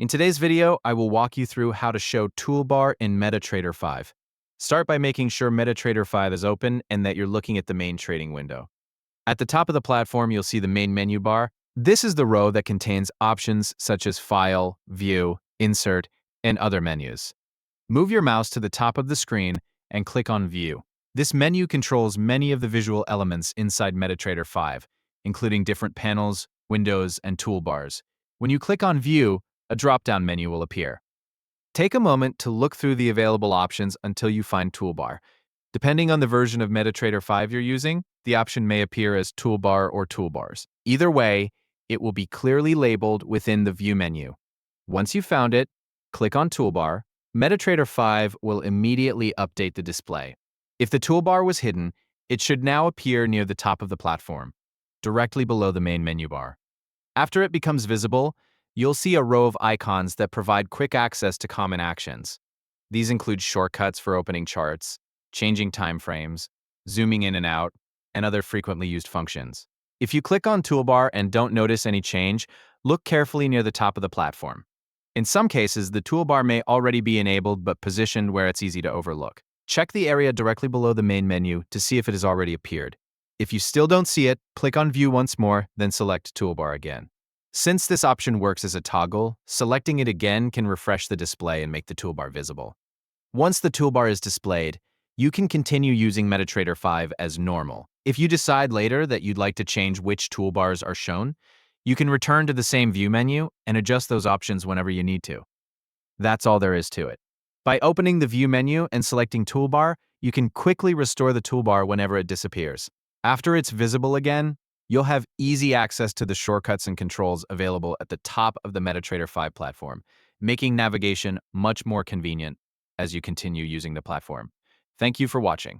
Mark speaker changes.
Speaker 1: In today's video, I will walk you through how to show Toolbar in MetaTrader 5. Start by making sure MetaTrader 5 is open and that you're looking at the main trading window. At the top of the platform, you'll see the main menu bar. This is the row that contains options such as File, View, Insert, and other menus. Move your mouse to the top of the screen and click on View. This menu controls many of the visual elements inside MetaTrader 5, including different panels, windows, and toolbars. When you click on View, a drop-down menu will appear. Take a moment to look through the available options until you find Toolbar. Depending on the version of MetaTrader 5 you're using, the option may appear as Toolbar or Toolbars. Either way, it will be clearly labeled within the View menu. Once you've found it, click on Toolbar. MetaTrader 5 will immediately update the display. If the toolbar was hidden, it should now appear near the top of the platform, directly below the main menu bar. After it becomes visible, you'll see a row of icons that provide quick access to common actions. These include shortcuts for opening charts, changing timeframes, zooming in and out, and other frequently used functions. If you click on Toolbar and don't notice any change, look carefully near the top of the platform. In some cases, the toolbar may already be enabled but positioned where it's easy to overlook. Check the area directly below the main menu to see if it has already appeared. If you still don't see it, click on View once more, then select Toolbar again. Since this option works as a toggle, selecting it again can refresh the display and make the toolbar visible. Once the toolbar is displayed, you can continue using MetaTrader 5 as normal. If you decide later that you'd like to change which toolbars are shown, you can return to the same View menu and adjust those options whenever you need to. That's all there is to it. By opening the View menu and selecting Toolbar, you can quickly restore the toolbar whenever it disappears. After it's visible again, you'll have easy access to the shortcuts and controls available at the top of the MetaTrader 5 platform, making navigation much more convenient as you continue using the platform. Thank you for watching.